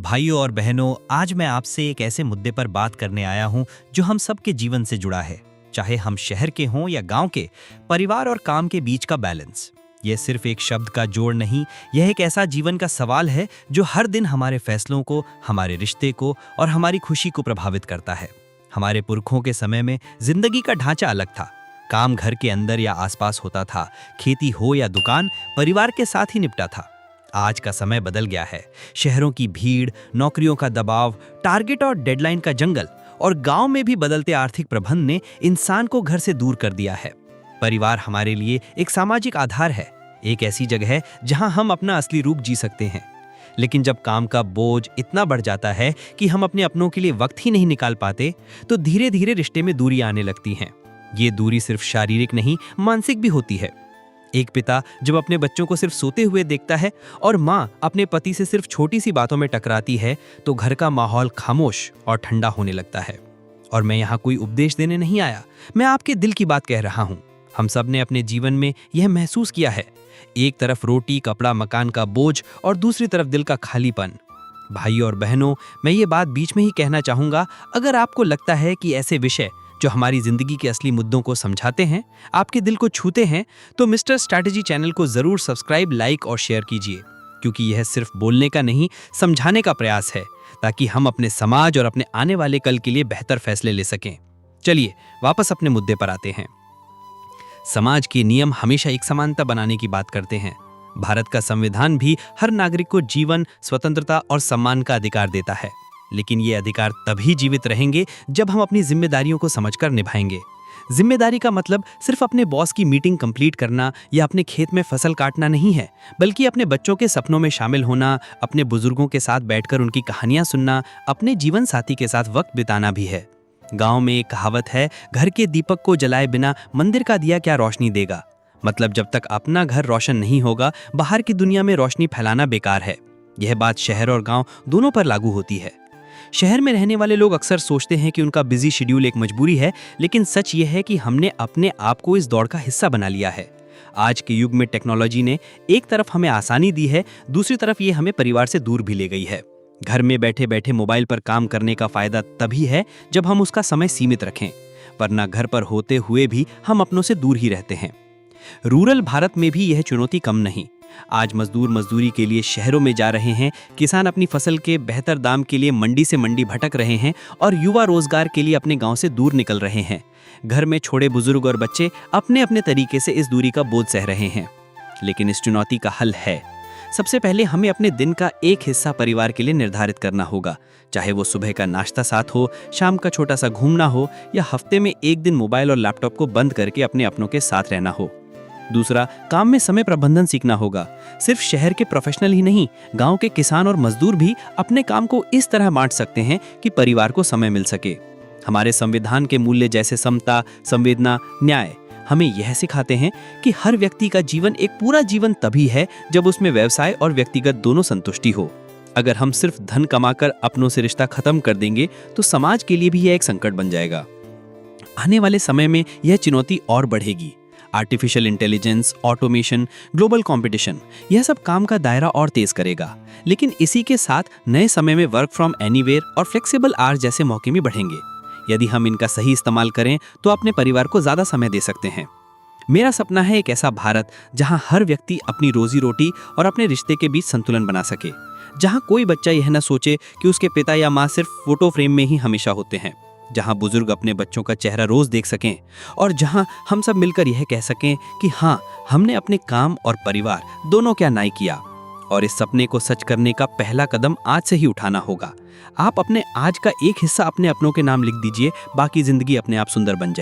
भाइयों और बहनों, आज मैं आपसे एक ऐसे मुद्दे पर बात करने आया हूं जो हम सबके जीवन से जुड़ा है। चाहे हम शहर के हों या गांव के, परिवार और काम के बीच का बैलेंस। यह सिर्फ एक शब्द का जोड़ नहीं, यह एक ऐसा जीवन का सवाल है जो हर दिन हमारे फैसलों को, हमारे रिश्ते को और हमारी खुशी को प्रभावित करता है। हमारे पुरखों के समय में जिंदगी का ढांचा अलग था। काम घर के अंदर या आसपास होता था, खेती हो या दुकान, परिवार के साथ ही निपटा था। आज का समय बदल गया है। शहरों की भीड़, नौकरियों का दबाव, टारगेट और डेडलाइन का जंगल और गांव में भी बदलते आर्थिक प्रबंध ने इंसान को घर से दूर कर दिया है। परिवार हमारे लिए एक सामाजिक आधार है, एक ऐसी जगह है जहां हम अपना असली रूप जी सकते हैं। लेकिन जब काम का बोझ इतना बढ़ जाता है कि हम अपने अपनों के लिए वक्त ही नहीं निकाल पाते, तो धीरे धीरे रिश्ते में दूरी आने लगती है। ये दूरी सिर्फ शारीरिक नहीं, मानसिक भी होती है। एक पिता जब अपने बच्चों को सिर्फ सोते हुए देखता है और माँ अपने पति से सिर्फ छोटी सी बातों में टकराती है, तो घर का माहौल खामोश और ठंडा होने लगता है। और मैं यहाँ कोई उपदेश देने नहीं आया, मैं आपके दिल की बात कह रहा हूँ। हम सब ने अपने जीवन में यह महसूस किया है। एक तरफ रोटी, कपड़ा, मकान का बोझ और दूसरी तरफ दिल का खालीपन। भाइयों और बहनों, मैं ये बात बीच में ही कहना चाहूँगा, अगर आपको लगता है कि ऐसे विषय जो हमारी जिंदगी के असली मुद्दों को समझाते हैं, आपके दिल को छूते हैं, तो मिस्टर स्ट्रैटेजी चैनल को जरूर सब्सक्राइब, लाइक और शेयर कीजिए, क्योंकि यह सिर्फ बोलने का नहीं, समझाने का प्रयास है, ताकि हम अपने समाज और अपने आने वाले कल के लिए बेहतर फैसले ले सकें। चलिए वापस अपने मुद्दे पर आते हैं। समाज के नियम हमेशा एक समानता बनाने की बात करते हैं। भारत का संविधान भी हर नागरिक को जीवन, स्वतंत्रता और सम्मान का अधिकार देता है। लेकिन ये अधिकार तभी जीवित रहेंगे जब हम अपनी जिम्मेदारियों को समझकर निभाएंगे। जिम्मेदारी का मतलब सिर्फ अपने बॉस की मीटिंग कंप्लीट करना या अपने खेत में फसल काटना नहीं है, बल्कि अपने बच्चों के सपनों में शामिल होना, अपने बुजुर्गों के साथ बैठकर उनकी कहानियां सुनना, अपने जीवन साथी के साथ वक्त बिताना भी है। गांव में एक कहावत है, घर के दीपक को जलाए बिना मंदिर का दिया क्या रोशनी देगा। मतलब जब तक अपना घर रोशन नहीं होगा, बाहर की दुनिया में रोशनी फैलाना बेकार है। यह बात शहर और गाँव दोनों पर लागू होती है। शहर में रहने वाले लोग अक्सर सोचते हैं कि उनका बिजी शेड्यूल एक मजबूरी है, लेकिन सच ये है कि हमने अपने आप को इस दौड़ का हिस्सा बना लिया है। आज के युग में टेक्नोलॉजी ने एक तरफ हमें आसानी दी है, दूसरी तरफ ये हमें परिवार से दूर भी ले गई है। घर में बैठे बैठे मोबाइल पर काम करने का फायदा तभी है जब हम उसका समय सीमित रखें, वरना घर पर होते हुए भी हम अपनों से दूर ही रहते हैं। रूरल भारत में भी यह चुनौती कम नहीं। आज मजदूर मजदूरी के लिए शहरों में जा रहे हैं, किसान अपनी फसल के बेहतर दाम के लिए मंडी से मंडी भटक रहे हैं और युवा रोजगार के लिए अपने गांव से दूर निकल रहे हैं। घर में छोड़े बुजुर्ग और बच्चे अपने अपने तरीके से इस दूरी का बोझ सह रहे हैं। लेकिन इस चुनौती का हल है। सबसे पहले हमें अपने दिन का एक हिस्सा परिवार के लिए निर्धारित करना होगा, चाहे वो सुबह का नाश्ता साथ हो, शाम का छोटा सा घूमना हो या हफ्ते में एक दिन मोबाइल और लैपटॉप को बंद करके अपने अपनों के साथ रहना हो। दूसरा, काम में समय प्रबंधन सीखना होगा। सिर्फ शहर के प्रोफेशनल ही नहीं, गांव के किसान और मजदूर भी अपने काम को इस तरह बांट सकते हैं कि परिवार को समय मिल सके। हमारे संविधान के मूल्य जैसे समता, संवेदना, न्याय हमें यह सिखाते हैं कि हर व्यक्ति का जीवन एक पूरा जीवन तभी है जब उसमें व्यवसाय और व्यक्तिगत दोनों संतुष्टि हो। अगर हम सिर्फ धन कमाकर अपनों से रिश्ता खत्म कर देंगे, तो समाज के लिए भी यह एक संकट बन जाएगा। आने वाले समय में यह चुनौती और बढ़ेगी। Artificial intelligence, automation, global competition, यह सब काम का दायरा और तेज करेगा। लेकिन इसी के साथ नए समय में वर्क फ्रॉम एनीवेयर और फ्लेक्सिबल आवर्स जैसे मौके भी बढ़ेंगे। यदि हम इनका सही इस्तेमाल करें तो अपने परिवार को ज्यादा समय दे सकते हैं। मेरा सपना है एक ऐसा भारत जहां हर व्यक्ति अपनी रोजी रोटी और अपने रिश्ते के बीच संतुलन बना सके, जहां कोई बच्चा यह न सोचे कि उसके पिता या माँ सिर्फ फोटो फ्रेम में ही हमेशा होते हैं, जहां बुजुर्ग अपने बच्चों का चेहरा रोज देख सकें और जहां हम सब मिलकर यह कह सकें कि हाँ, हमने अपने काम और परिवार दोनों क्या न्याय किया। और इस सपने को सच करने का पहला कदम आज से ही उठाना होगा। आप अपने आज का एक हिस्सा अपने अपनों के नाम लिख दीजिए, बाकी जिंदगी अपने आप सुंदर बन जाए।